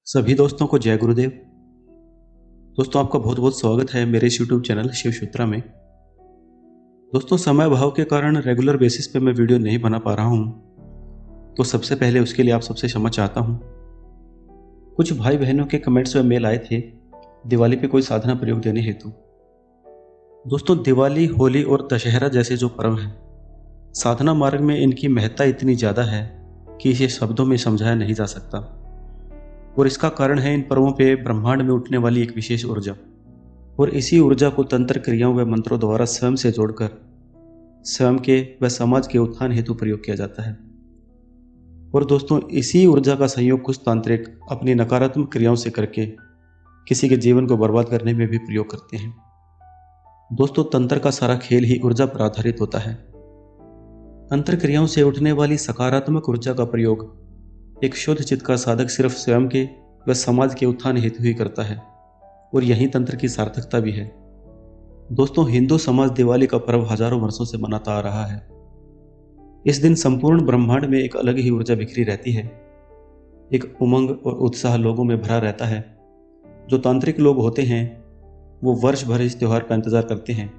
सभी दोस्तों को जय गुरुदेव। दोस्तों आपका बहुत बहुत स्वागत है मेरे इस यूट्यूब चैनल शिव सूत्रा में। दोस्तों समय अभाव के कारण रेगुलर बेसिस पे मैं वीडियो नहीं बना पा रहा हूँ, तो सबसे पहले उसके लिए आप सबसे क्षमा चाहता हूँ। कुछ भाई बहनों के कमेंट्स में मेल आए थे दिवाली पे कोई साधना प्रयोग देने हेतु। दोस्तों दिवाली, होली और दशहरा जैसे जो पर्व हैं, साधना मार्ग में इनकी महत्ता इतनी ज़्यादा है कि इसे शब्दों में समझाया नहीं जा सकता। और इसका कारण है इन पर्वों पे ब्रह्मांड में उठने वाली एक विशेष ऊर्जा, और इसी ऊर्जा को तंत्र क्रियाओं व मंत्रों द्वारा स्वयं से जोड़कर स्वयं के व समाज के उत्थान हेतु प्रयोग किया जाता है। और दोस्तों इसी ऊर्जा का संयोग कुछ तांत्रिक अपनी नकारात्मक क्रियाओं से करके किसी के जीवन को बर्बाद करने में भी प्रयोग करते हैं। दोस्तों तंत्र का सारा खेल ही ऊर्जा पर आधारित होता है। तंत्र क्रियाओं से उठने वाली सकारात्मक ऊर्जा का प्रयोग एक शुद्ध चित्त का साधक सिर्फ स्वयं के व समाज के उत्थान हेतु ही करता है, और यही तंत्र की सार्थकता भी है। दोस्तों हिंदू समाज दिवाली का पर्व हजारों वर्षों से मनाता आ रहा है। इस दिन संपूर्ण ब्रह्मांड में एक अलग ही ऊर्जा बिखरी रहती है। एक उमंग और उत्साह लोगों में भरा रहता है। जो तांत्रिक लोग होते हैं वो वर्ष भर इस त्योहार का इंतजार करते हैं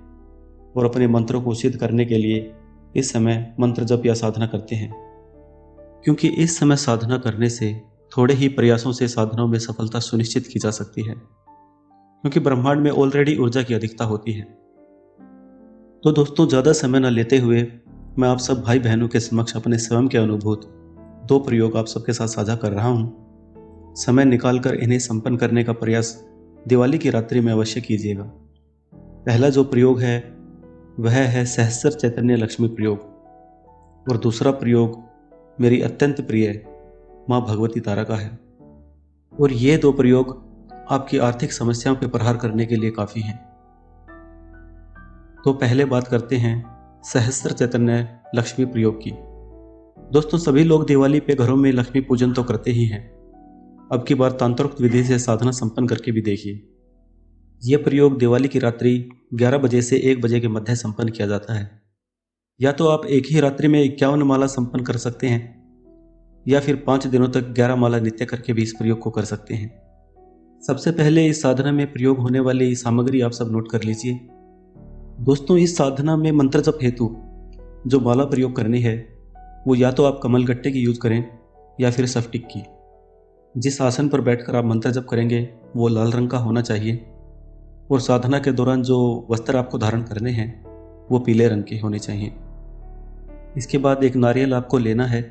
और अपने मंत्रों को सिद्ध करने के लिए इस समय मंत्र जप या साधना करते हैं, क्योंकि इस समय साधना करने से थोड़े ही प्रयासों से साधनाओं में सफलता सुनिश्चित की जा सकती है, क्योंकि ब्रह्मांड में ऑलरेडी ऊर्जा की अधिकता होती है। तो दोस्तों ज़्यादा समय न लेते हुए मैं आप सब भाई बहनों के समक्ष अपने स्वयं के अनुभूत दो प्रयोग आप सबके साथ साझा कर रहा हूँ। समय निकालकर इन्हें संपन्न करने का प्रयास दिवाली की रात्रि में अवश्य कीजिएगा। पहला जो प्रयोग है वह है सहस्त्र चैतन्य लक्ष्मी प्रयोग, और दूसरा प्रयोग मेरी अत्यंत प्रिय माँ भगवती तारा का है। और ये दो प्रयोग आपकी आर्थिक समस्याओं पर प्रहार करने के लिए काफ़ी हैं। तो पहले बात करते हैं सहस्त्र चैतन्य लक्ष्मी प्रयोग की। दोस्तों सभी लोग दिवाली पे घरों में लक्ष्मी पूजन तो करते ही हैं। अब की बार तंत्रोक्त विधि से साधना संपन्न करके भी देखिए। यह प्रयोग दिवाली की रात्रि 11 बजे से 1 बजे के मध्य संपन्न किया जाता है। या तो आप एक ही रात्रि में 51 माला संपन्न कर सकते हैं, या फिर 5 दिनों तक 11 माला नित्य करके भी इस प्रयोग को कर सकते हैं। सबसे पहले इस साधना में प्रयोग होने वाली सामग्री आप सब नोट कर लीजिए। दोस्तों इस साधना में मंत्र जप हेतु जो माला प्रयोग करनी है वो या तो आप कमल गट्टे की यूज करें या फिर सफ्टिक की। जिस आसन पर बैठकर आप मंत्र जप करेंगे वो लाल रंग का होना चाहिए, और साधना के दौरान जो वस्त्र आपको धारण करने हैं वो पीले रंग के होने चाहिए। इसके बाद एक नारियल आपको लेना है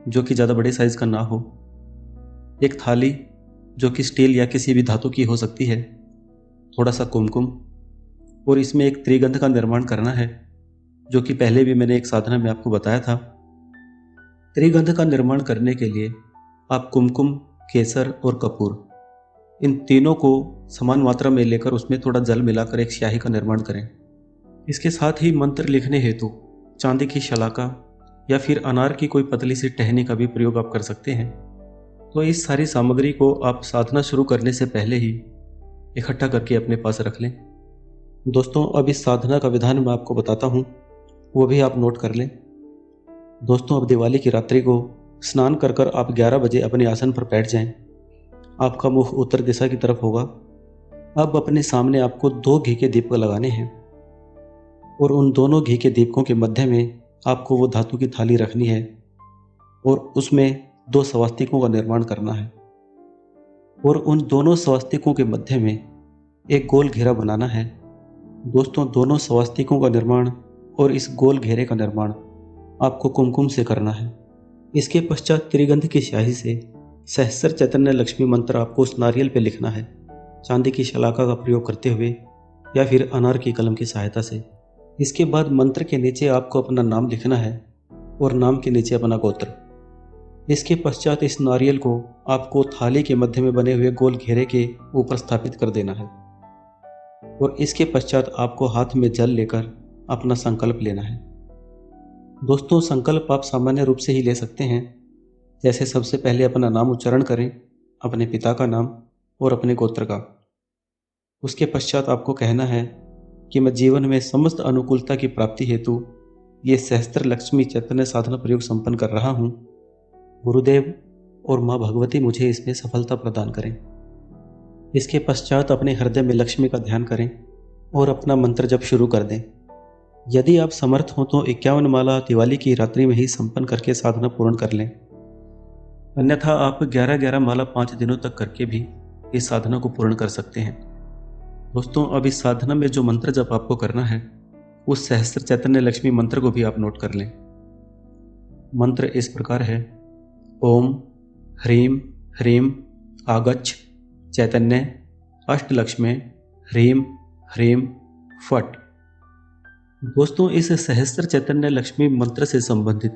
जो कि ज़्यादा बड़े साइज का ना हो। एक थाली जो कि स्टील या किसी भी धातु की हो सकती है, थोड़ा सा कुमकुम, और इसमें एक त्रिगंध का निर्माण करना है जो कि पहले भी मैंने एक साधना में आपको बताया था। त्रिगंध का निर्माण करने के लिए आप कुमकुम, केसर और कपूर इन तीनों को समान मात्रा में लेकर उसमें थोड़ा जल मिलाकर एक स्याही का निर्माण करें। इसके साथ ही मंत्र लिखने हेतु चांदी की शलाका या फिर अनार की कोई पतली सी टहनी का भी प्रयोग आप कर सकते हैं। तो इस सारी सामग्री को आप साधना शुरू करने से पहले ही इकट्ठा करके अपने पास रख लें। दोस्तों अब इस साधना का विधान मैं आपको बताता हूँ, वो भी आप नोट कर लें। दोस्तों अब दिवाली की रात्रि को स्नान कर कर आप 11 बजे अपने आसन पर बैठ जाएं। आपका मुख उत्तर दिशा की तरफ होगा। अब अपने सामने आपको 2 घी के दीपक लगाने हैं, और उन दोनों घी के दीपकों के मध्य में आपको वो धातु की थाली रखनी है, और उसमें 2 स्वास्तिकों का निर्माण करना है, और उन दोनों स्वास्तिकों के मध्य में एक गोल घेरा बनाना है। दोस्तों दोनों स्वास्तिकों का निर्माण और इस गोल घेरे का निर्माण आपको कुमकुम से करना है। इसके पश्चात त्रिगंध की स्याही से सहस्त्र चैतन्य लक्ष्मी मंत्र आपको उस नारियल पे लिखना है, चांदी की शलाका का प्रयोग करते हुए या फिर अनार की कलम की सहायता से। इसके बाद मंत्र के नीचे आपको अपना नाम लिखना है और नाम के नीचे अपना गोत्र। इसके पश्चात इस नारियल को आपको थाली के मध्य में बने हुए गोल घेरे के ऊपर स्थापित कर देना है, और इसके पश्चात आपको हाथ में जल लेकर अपना संकल्प लेना है। दोस्तों संकल्प आप सामान्य रूप से ही ले सकते हैं, जैसे सबसे पहले अपना नाम उच्चारण करें, अपने पिता का नाम और अपने गोत्र का। उसके पश्चात आपको कहना है कि मैं जीवन में समस्त अनुकूलता की प्राप्ति हेतु ये सहस्त्र लक्ष्मी चैतन्य साधना प्रयोग संपन्न कर रहा हूँ। गुरुदेव और माँ भगवती मुझे इसमें सफलता प्रदान करें। इसके पश्चात अपने हृदय में लक्ष्मी का ध्यान करें और अपना मंत्र जप शुरू कर दें। यदि आप समर्थ हों तो 51 माला दिवाली की रात्रि में ही संपन्न करके साधना पूर्ण कर लें। अन्यथा आप 11-11 माला 5 दिनों तक करके भी इस साधना को पूर्ण कर सकते हैं। दोस्तों, अब इस साधना में जो मंत्र जप आपको करना है उस सहस्त्र चैतन्य लक्ष्मी मंत्र को भी आप नोट कर लें। मंत्र इस प्रकार है: ओम ह्रीम ह्रीम आगच्छ चैतन्य अष्टलक्ष्मे ह्रीम ह्रीम फट। दोस्तों, इस सहस्त्र चैतन्य लक्ष्मी मंत्र से संबंधित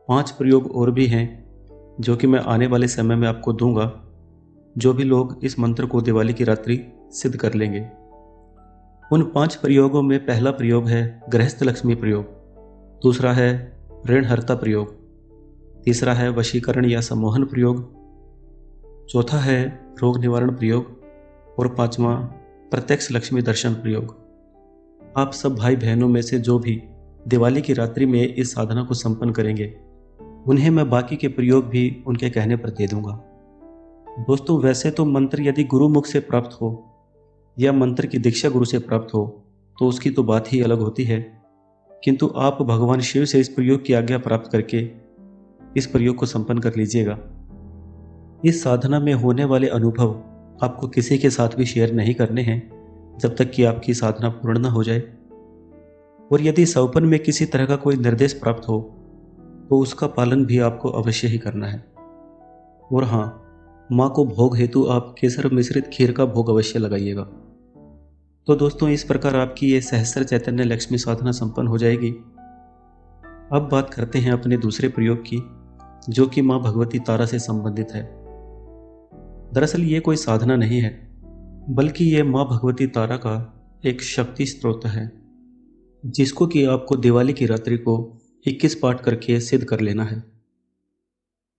5 प्रयोग और भी हैं जो कि मैं आने वाले समय में आपको दूंगा, जो भी लोग इस मंत्र को दिवाली की रात्रि सिद्ध कर लेंगे। उन 5 प्रयोगों में पहला प्रयोग है गृहस्थ लक्ष्मी प्रयोग, दूसरा है ऋणहर्ता प्रयोग, तीसरा है वशीकरण या सम्मोहन प्रयोग, चौथा है रोग निवारण प्रयोग और 5वां प्रत्यक्ष लक्ष्मी दर्शन प्रयोग। आप सब भाई बहनों में से जो भी दिवाली की रात्रि में इस साधना को संपन्न करेंगे उन्हें मैं बाकी के प्रयोग भी उनके कहने पर दे दूंगा। दोस्तों, वैसे तो मंत्र यदि गुरु मुख से प्राप्त हो या मंत्र की दीक्षा गुरु से प्राप्त हो तो उसकी तो बात ही अलग होती है, किंतु आप भगवान शिव से इस प्रयोग की आज्ञा प्राप्त करके इस प्रयोग को संपन्न कर लीजिएगा। इस साधना में होने वाले अनुभव आपको किसी के साथ भी शेयर नहीं करने हैं जब तक कि आपकी साधना पूर्ण न हो जाए। और यदि सौपन में किसी तरह का कोई निर्देश प्राप्त हो तो उसका पालन भी आपको अवश्य ही करना है। और हाँ, माँ को भोग हेतु आप केसर मिश्रित खीर का भोग अवश्य लगाइएगा। तो दोस्तों, इस प्रकार आपकी ये सहस्त्र चैतन्य लक्ष्मी साधना संपन्न हो जाएगी। अब बात करते हैं अपने दूसरे प्रयोग की, जो कि माँ भगवती तारा से संबंधित है। दरअसल ये कोई साधना नहीं है, बल्कि ये माँ भगवती तारा का एक शक्ति स्रोत है, जिसको कि आपको दिवाली की रात्रि को 21 पाठ करके सिद्ध कर लेना है।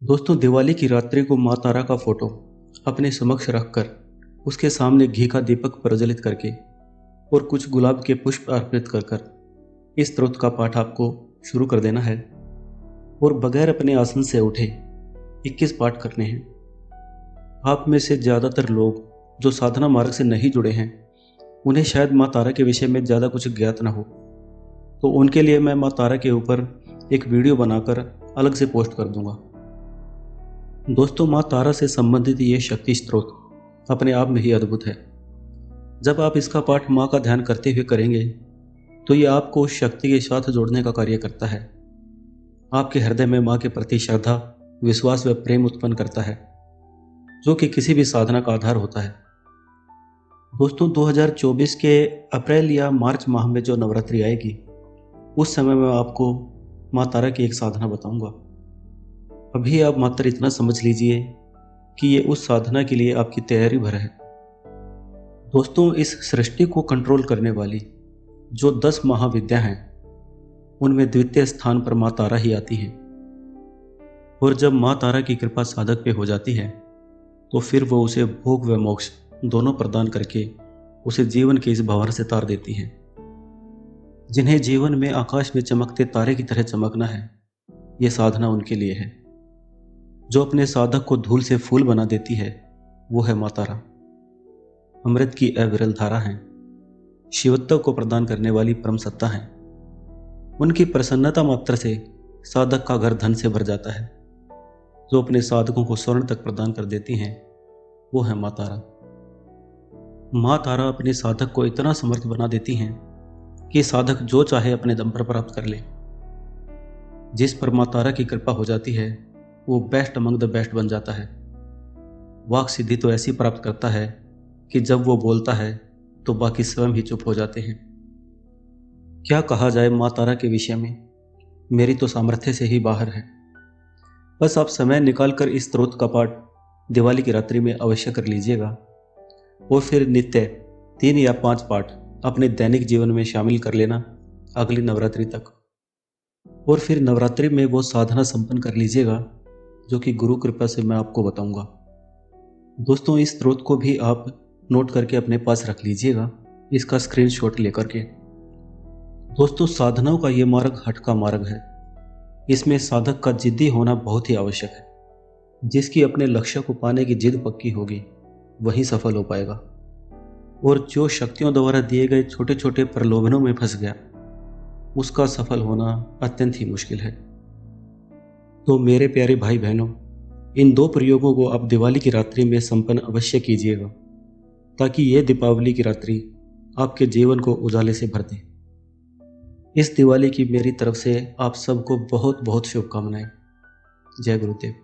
दोस्तों, दिवाली की रात्रि को माँ तारा का फोटो अपने समक्ष रखकर उसके सामने घी का दीपक प्रज्वलित करके और कुछ गुलाब के पुष्प अर्पित कर कर इस स्तोत्र का पाठ आपको शुरू कर देना है और बगैर अपने आसन से उठे 21 पाठ करने हैं। आप में से ज़्यादातर लोग जो साधना मार्ग से नहीं जुड़े हैं उन्हें शायद माँ तारा के विषय में ज़्यादा कुछ ज्ञात न हो, तो उनके लिए मैं माँ तारा के ऊपर एक वीडियो बनाकर अलग से पोस्ट कर दूंगा। दोस्तों, माँ तारा से संबंधित ये शक्ति स्रोत अपने आप में ही अद्भुत है। जब आप इसका पाठ माँ का ध्यान करते हुए करेंगे तो ये आपको उस शक्ति के साथ जोड़ने का कार्य करता है। आपके हृदय में माँ के प्रति श्रद्धा, विश्वास व प्रेम उत्पन्न करता है, जो कि किसी भी साधना का आधार होता है। दोस्तों, 2024 के अप्रैल या मार्च माह में जो नवरात्रि आएगी उस समय मैं आपको माँ तारा की एक साधना बताऊंगा। अभी आप मात्र इतना समझ लीजिए कि ये उस साधना के लिए आपकी तैयारी भर है। दोस्तों, इस सृष्टि को कंट्रोल करने वाली जो 10 महाविद्या हैं उनमें द्वितीय स्थान पर माँ तारा ही आती है। और जब माँ तारा की कृपा साधक पे हो जाती है तो फिर वो उसे भोग व मोक्ष दोनों प्रदान करके उसे जीवन के इस भंवर से तार देती है। जिन्हें जीवन में आकाश में चमकते तारे की तरह चमकना है, ये साधना उनके लिए है। जो अपने साधक को धूल से फूल बना देती है वो है माँ तारा। अमृत की अविरल धारा है, शिवत्व को प्रदान करने वाली परम सत्ता है। उनकी प्रसन्नता मात्र से साधक का घर धन से भर जाता है। जो अपने साधकों को स्वर्ण तक प्रदान कर देती हैं वो है माँ तारा। माँ तारा अपने साधक को इतना समर्थ बना देती हैं कि साधक जो चाहे अपने दम पर प्राप्त कर ले। जिस पर माँ तारा की कृपा हो जाती है वो बेस्ट अमंग द बेस्ट बन जाता है। वाक सिद्धि तो ऐसी प्राप्त करता है कि जब वो बोलता है तो बाकी स्वयं ही चुप हो जाते हैं। क्या कहा जाए माँ तारा के विषय में, मेरी तो सामर्थ्य से ही बाहर है। बस आप समय निकालकर इस स्तोत्र का पाठ दिवाली की रात्रि में अवश्य कर लीजिएगा और फिर नित्य 3 या 5 पाठ अपने दैनिक जीवन में शामिल कर लेना अगली नवरात्रि तक। और फिर नवरात्रि में वो साधना संपन्न कर लीजिएगा जो कि गुरु कृपा से मैं आपको बताऊंगा। दोस्तों, इस स्तोत्र को भी आप नोट करके अपने पास रख लीजिएगा, इसका स्क्रीनशॉट लेकर के। दोस्तों, साधनाओं का ये मार्ग हट का मार्ग है। इसमें साधक का जिद्दी होना बहुत ही आवश्यक है। जिसकी अपने लक्ष्य को पाने की जिद पक्की होगी वही सफल हो पाएगा, और जो शक्तियों द्वारा दिए गए छोटे छोटे प्रलोभनों में फंस गया उसका सफल होना अत्यंत ही मुश्किल है। तो मेरे प्यारे भाई बहनों, इन दो प्रयोगों को आप दिवाली की रात्रि में संपन्न अवश्य कीजिएगा, ताकि ये दीपावली की रात्रि आपके जीवन को उजाले से भर दे। इस दिवाली की मेरी तरफ से आप सबको बहुत बहुत शुभकामनाएं। जय गुरुदेव।